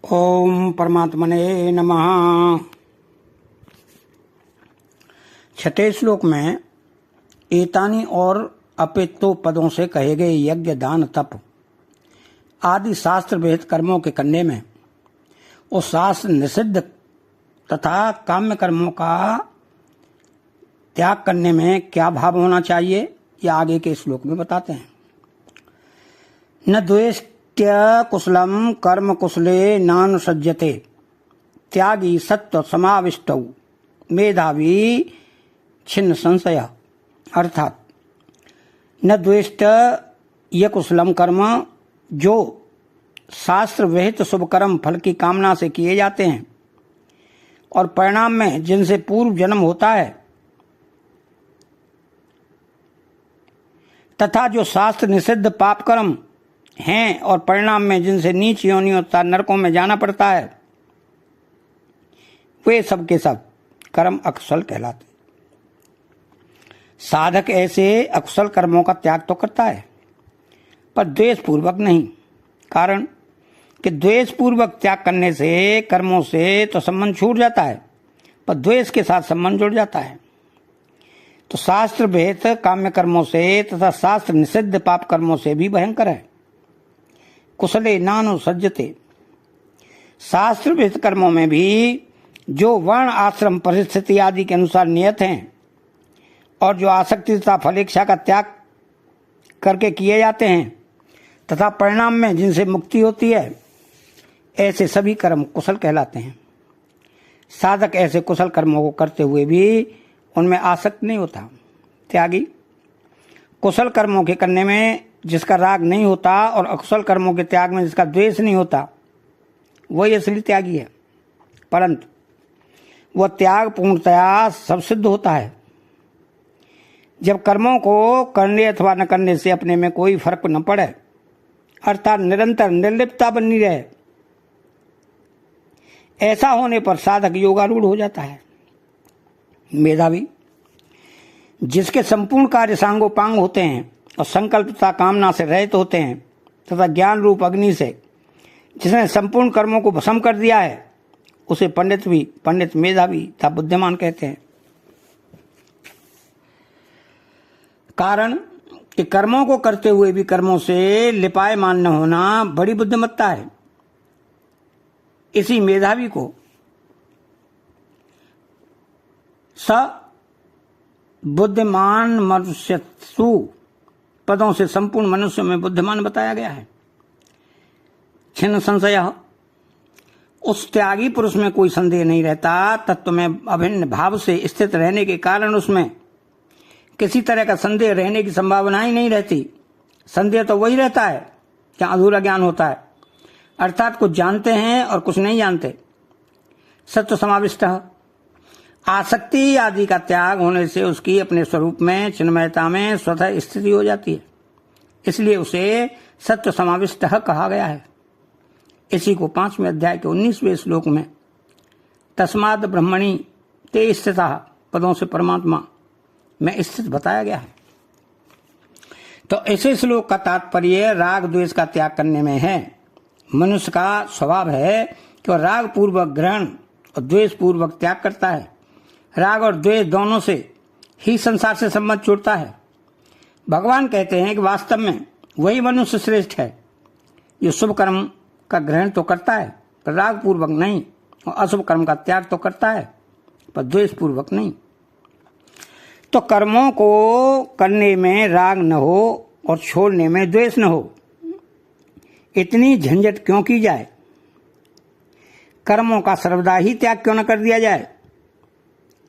ओम परमात्मने नमः। छठे श्लोक में एतानी और अपेतो पदों से कहे गए यज्ञ, दान, तप आदि शास्त्र विहित कर्मों के करने में उस शास्त्र निषिद्ध तथा काम्य कर्मों का त्याग करने में क्या भाव होना चाहिए, यह आगे के श्लोक में बताते हैं। न द्वेष्ट्य कुशलम कर्म कुशले नानुसज्जते त्यागी सत्व समाविष्टौ मेधावी छिन्न संशय। अर्थात न द्वेष्ट यह कुशलम कर्म जो शास्त्र विहित शुभ कर्म फल की कामना से किए जाते हैं और परिणाम में जिनसे पूर्व जन्म होता है, तथा जो शास्त्र निषिद्ध पाप कर्म हैं और परिणाम में जिनसे नीच योनियों तथा नरकों में जाना पड़ता है, वे सब के सब कर्म अकुशल कहलाते। साधक ऐसे अकुशल कर्मों का त्याग तो करता है पर द्वेष पूर्वक नहीं। कारण कि द्वेष पूर्वक त्याग करने से कर्मों से तो संबंध छूट जाता है पर द्वेष के साथ संबंध जुड़ जाता है। तो शास्त्र विहित काम्य कर्मों से तथा शास्त्र निषिद्ध पाप कर्मों से भी भयंकर है। कुशले नानुसज्जते, शास्त्र विहित कर्मों में भी जो वर्ण आश्रम परिस्थिति आदि के अनुसार नियत हैं और जो आसक्ति तथा फलेच्छा का त्याग करके किए जाते हैं तथा परिणाम में जिनसे मुक्ति होती है, ऐसे सभी कर्म कुशल कहलाते हैं। साधक ऐसे कुशल कर्मों को करते हुए भी उनमें आसक्त नहीं होता। त्यागी कुशल कर्मों के करने में जिसका राग नहीं होता और अकुशल कर्मों के त्याग में जिसका द्वेष नहीं होता, वही असली त्यागी है। परंतु वह त्याग पूर्णतया सब सिद्ध होता है जब कर्मों को करने अथवा न करने से अपने में कोई फर्क न पड़े, अर्थात निरंतर निर्लिप्तता बनी रहे। ऐसा होने पर साधक योगारूढ़ हो जाता है। मेधावी जिसके संपूर्ण कार्य सांगोपांग होते हैं और संकल्प तथा कामना से रहित होते हैं तथा ज्ञान रूप अग्नि से जिसने संपूर्ण कर्मों को भस्म कर दिया है, उसे पंडित मेधावी तथा बुद्धिमान कहते हैं। कारण कि कर्मों को करते हुए भी कर्मों से लिपायमान न होना बड़ी बुद्धिमत्ता है। इसी मेधावी को स बुद्धिमान मनुष्यसु पदों से संपूर्ण मनुष्य में बुद्धिमान बताया गया है। छिन्न संशय, उस त्यागी पुरुष में कोई संदेह नहीं रहता। तत्व में अभिन्न भाव से स्थित रहने के कारण उसमें किसी तरह का संदेह रहने की संभावना ही नहीं रहती। संदेह तो वही रहता है जहाँ अधूरा ज्ञान होता है, अर्थात कुछ जानते हैं और कुछ नहीं जानते। सत्व समाविष्ट, आसक्ति आदि का त्याग होने से उसकी अपने स्वरूप में चिन्मयता में स्वतः स्थिति हो जाती है, इसलिए उसे सत्व समाविष्ट कहा गया है। इसी को 5वें अध्याय के 19वें श्लोक में तस्माद ब्रह्मणि ते स्थिता पदों से परमात्मा में स्थित बताया गया है। तो ऐसे श्लोक का तात्पर्य राग द्वेष का त्याग करने में है। मनुष्य का स्वभाव है कि वह राग पूर्वक ग्रहण और द्वेष पूर्वक त्याग करता है। राग और द्वेष दोनों से ही संसार से संबंध जुड़ता है। भगवान कहते हैं कि वास्तव में वही मनुष्य श्रेष्ठ है जो शुभ कर्म का ग्रहण तो करता है पर राग पूर्वक नहीं, और अशुभ कर्म का त्याग तो करता है पर द्वेष पूर्वक नहीं। तो कर्मों को करने में राग न हो और छोड़ने में द्वेष न हो, इतनी झंझट क्यों की जाए? कर्मों का सर्वदा ही त्याग क्यों न कर दिया जाए?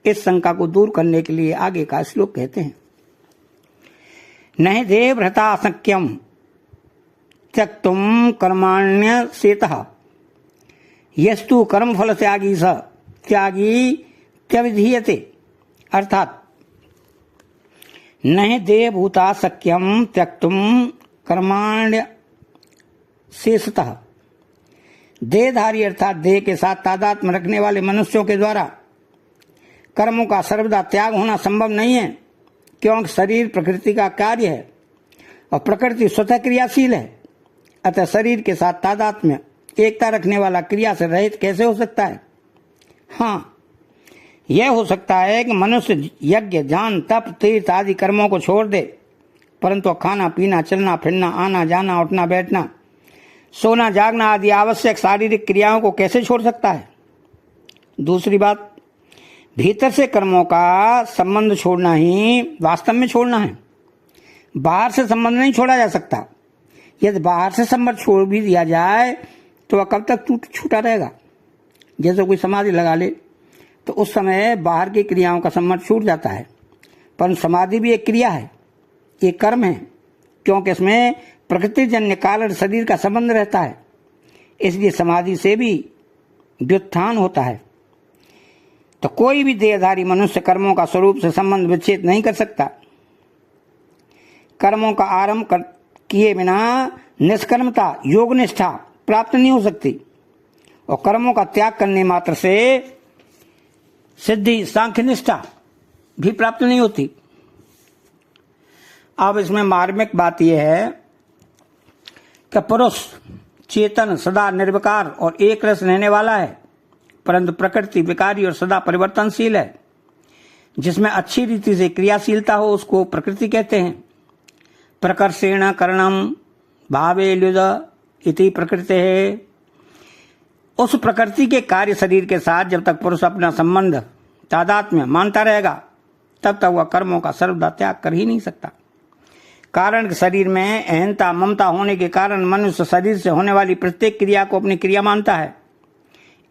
इस शंका को दूर करने के लिए आगे का श्लोक कहते हैं। नहि देवभृता शक्यम त्यक्तुम कर्माण्य सेतः यस्तु कर्म फल त्यागी स त्यागी त्यविधीयते। अर्थात नहि देवभूता शक्यम त्यक्तुम कर्माण्य शेषतः, देहधारी अर्थात देह के साथ तादात्म्य रखने वाले मनुष्यों के द्वारा कर्मों का सर्वदा त्याग होना संभव नहीं है, क्योंकि शरीर प्रकृति का कार्य है और प्रकृति स्वतः क्रियाशील है। अतः शरीर के साथ तादात्म्य एकता रखने वाला क्रिया से रहित कैसे हो सकता है? हाँ, यह हो सकता है कि मनुष्य यज्ञ, दान, तप, तीर्थ आदि कर्मों को छोड़ दे, परंतु खाना पीना, चलना फिरना, आना जाना, उठना बैठना, सोना जागना आदि आवश्यक शारीरिक क्रियाओं को कैसे छोड़ सकता है? दूसरी बात, भीतर से कर्मों का संबंध छोड़ना ही वास्तव में छोड़ना है, बाहर से संबंध नहीं छोड़ा जा सकता। यदि बाहर से संबंध छोड़ भी दिया जाए तो वह कब तक छूटा रहेगा? जैसे कोई समाधि लगा ले तो उस समय बाहर की क्रियाओं का संबंध छूट जाता है, पर समाधि भी एक क्रिया है, एक कर्म है, क्योंकि इसमें प्रकृतिजन्य कारण शरीर का संबंध रहता है, इसलिए समाधि से भी व्युत्थान होता है। तो कोई भी देहधारी मनुष्य कर्मों का स्वरूप से संबंध विच्छेद नहीं कर सकता। कर्मों का आरंभ किए बिना निष्कर्मता, योग निष्ठा प्राप्त नहीं हो सकती, और कर्मों का त्याग करने मात्र से सिद्धि, सांख्य निष्ठा भी प्राप्त नहीं होती। अब इसमें मार्मिक बात यह है कि पुरुष चेतन, सदा निर्विकार और एक रस रहने वाला है, परंतु प्रकृति विकारी और सदा परिवर्तनशील है। जिसमें अच्छी रीति से क्रियाशीलता हो उसको प्रकृति कहते हैं। प्रकर्षेण करणम भावे ल्युद इति प्रकृति है। उस प्रकृति के कार्य शरीर के साथ जब तक पुरुष अपना संबंध तादात्म्य मानता रहेगा तब तक वह कर्मों का सर्वदा त्याग कर ही नहीं सकता। कारण शरीर में अहंता, ममता होने के कारण मनुष्य शरीर से होने वाली प्रत्येक क्रिया को अपनी क्रिया मानता है,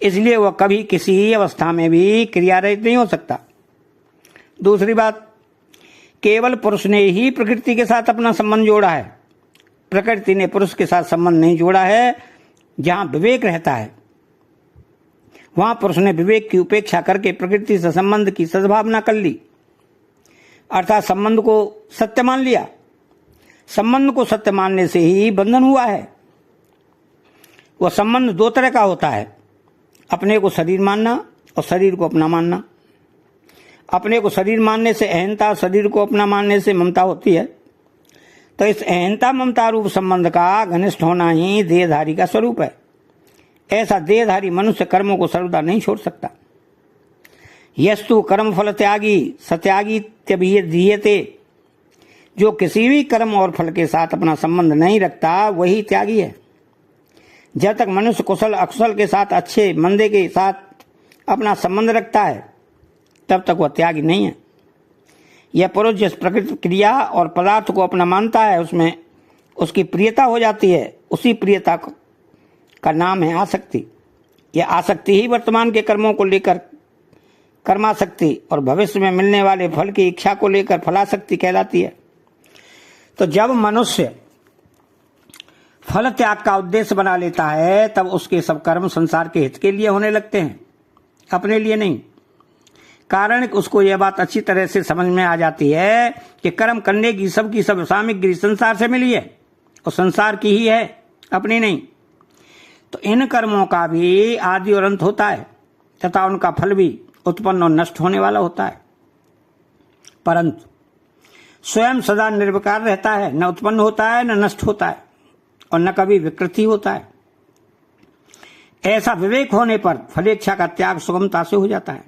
इसलिए वह कभी किसी अवस्था में भी क्रिया रहित नहीं हो सकता। दूसरी बात, केवल पुरुष ने ही प्रकृति के साथ अपना संबंध जोड़ा है, प्रकृति ने पुरुष के साथ संबंध नहीं जोड़ा है। जहां विवेक रहता है वहां पुरुष ने विवेक की उपेक्षा करके प्रकृति से संबंध की सद्भावना कर ली, अर्थात संबंध को सत्य मान लिया। संबंध को सत्य मानने से ही बंधन हुआ है। वह संबंध दो तरह का होता है, अपने को शरीर मानना और शरीर को अपना मानना। अपने को शरीर मानने से अहंता, शरीर को अपना मानने से ममता होती है। तो इस अहंता ममता रूप संबंध का घनिष्ठ होना ही देहधारी का स्वरूप है। ऐसा देहधारी मनुष्य कर्मों को सर्वदा नहीं छोड़ सकता। यस्तु कर्म फल त्यागी सत्यागी त्यभियते, जो किसी भी कर्म और फल के साथ अपना संबंध नहीं रखता वही त्यागी है। जब तक मनुष्य कुशल अकुशल के साथ, अच्छे मंदे के साथ अपना संबंध रखता है तब तक वह त्यागी नहीं है। यह पुरुष जिस प्रकृति क्रिया और पदार्थ को अपना मानता है उसमें उसकी प्रियता हो जाती है। उसी प्रियता का नाम है आसक्ति। यह आसक्ति ही वर्तमान के कर्मों को लेकर कर्मासक्ति और भविष्य में मिलने वाले फल की इच्छा को लेकर फलासक्ति कहलाती है। तो जब मनुष्य फल त्याग का उद्देश्य बना लेता है तब उसके सब कर्म संसार के हित के लिए होने लगते हैं, अपने लिए नहीं। कारण उसको यह बात अच्छी तरह से समझ में आ जाती है कि कर्म करने की सब सामग्री संसार से मिली है और संसार की ही है, अपनी नहीं। तो इन कर्मों का भी आदि और अंत होता है तथा उनका फल भी उत्पन्न और नष्ट होने वाला होता है, परंतु स्वयं सदा निर्विकार रहता है, न उत्पन्न होता है न नष्ट होता है और न कभी विकृति होता है। ऐसा विवेक होने पर फलेच्छा का त्याग सुगमता से हो जाता है।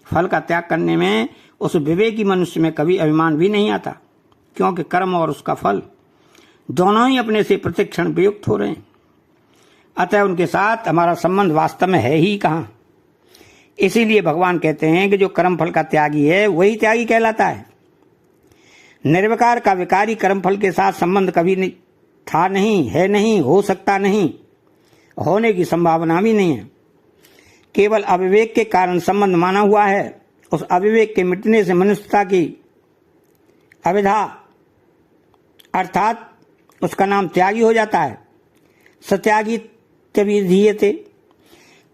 फल का त्याग करने में उस विवेकी मनुष्य में कभी अभिमान भी नहीं आता, क्योंकि कर्म और उसका फल दोनों ही अपने से प्रतिक्षण वियुक्त हो रहे हैं। अतः उनके साथ हमारा संबंध वास्तव में है ही कहाँ। इसीलिए भगवान कहते हैं कि जो कर्म फल का त्यागी है वही त्यागी कहलाता है। निर्विकार का विकारी कर्म फल के साथ संबंध कभी नहीं था, नहीं है, नहीं हो सकता, नहीं होने की संभावना भी नहीं है। केवल अविवेक के कारण संबंध माना हुआ है। उस अविवेक के मिटने से मनुष्यता की अविधा अर्थात उसका नाम त्यागी हो जाता है। सत्यागी त्यभिधीयते।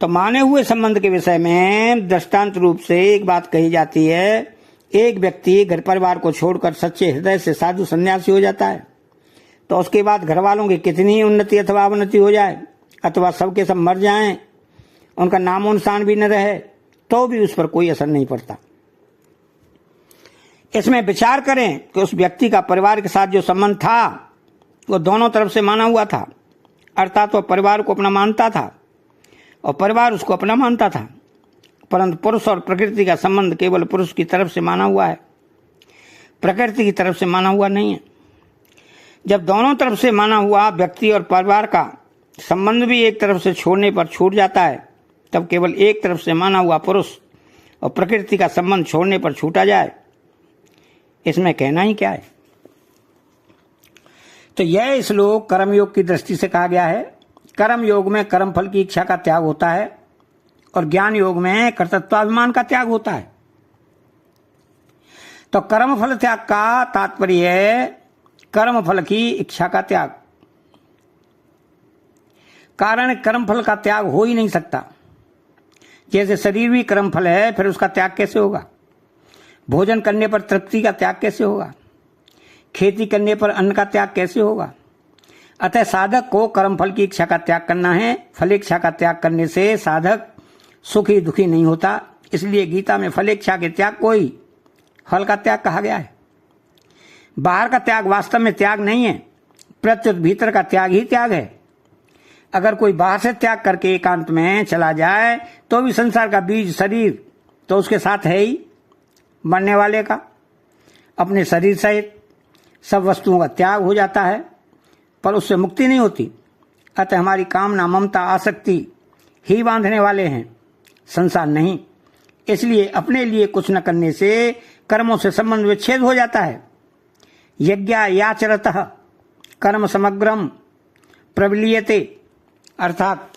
तो माने हुए संबंध के विषय में दृष्टांत रूप से एक बात कही जाती है। एक व्यक्ति घर परिवार को छोड़कर सच्चे हृदय से साधु सन्यासी हो जाता है तो उसके बाद घर वालों की कितनी उन्नति अथवा अवनति हो जाए अथवा सबके सब मर जाएं, उनका नामो निशान भी न रहे, तो भी उस पर कोई असर नहीं पड़ता। इसमें विचार करें कि उस व्यक्ति का परिवार के साथ जो संबंध था वो दोनों तरफ से माना हुआ था। अर्थात वह परिवार को अपना मानता था और परिवार उसको अपना मानता था, परंतु पुरुष और प्रकृति का संबंध केवल पुरुष की तरफ से माना हुआ है, प्रकृति की तरफ से माना हुआ नहीं है। जब दोनों तरफ से माना हुआ व्यक्ति और परिवार का संबंध भी एक तरफ से छोड़ने पर छूट जाता है, तब केवल एक तरफ से माना हुआ पुरुष और प्रकृति का संबंध छोड़ने पर छूटा जाए, इसमें कहना ही क्या है। तो यह श्लोक कर्मयोग की दृष्टि से कहा गया है। कर्म योग में कर्म फल की इच्छा का त्याग होता है और ज्ञान योग में कर्तृत्वाभिमान का त्याग होता है। तो कर्म फल त्याग का तात्पर्य है कर्म फल की इच्छा का त्याग। कारण कर्म फल का त्याग हो ही नहीं सकता। जैसे शरीर भी कर्म फल है, फिर उसका त्याग कैसे होगा? भोजन करने पर तृप्ति का त्याग कैसे होगा? खेती करने पर अन्न का त्याग कैसे होगा? अतः साधक को कर्म फल की इच्छा का त्याग करना है। फल इच्छा का त्याग करने से साधक सुखी दुखी नहीं होता। इसलिए गीता में फल इच्छा के त्याग को ही फल का त्याग कहा गया है। बाहर का त्याग वास्तव में त्याग नहीं है, प्रत्युत भीतर का त्याग ही त्याग है। अगर कोई बाहर से त्याग करके एकांत में चला जाए तो भी संसार का बीज शरीर तो उसके साथ है ही, मरने वाले का अपने शरीर सहित सब वस्तुओं का त्याग हो जाता है, पर उससे मुक्ति नहीं होती। अतः हमारी कामना ममता आसक्ति ही बांधने वाले हैं, संसार नहीं। इसलिए अपने लिए कुछ न करने से कर्मों से संबंध विच्छेद हो जाता है। यज्ञायाचरतः कर्म समग्रम प्रविलीयते। अर्थात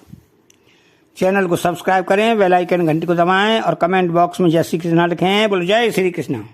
चैनल को सब्सक्राइब करें, बेल आइकन घंटी को दबाएं और कमेंट बॉक्स में जय श्री कृष्णा लिखें। बोलो जय श्री कृष्णा।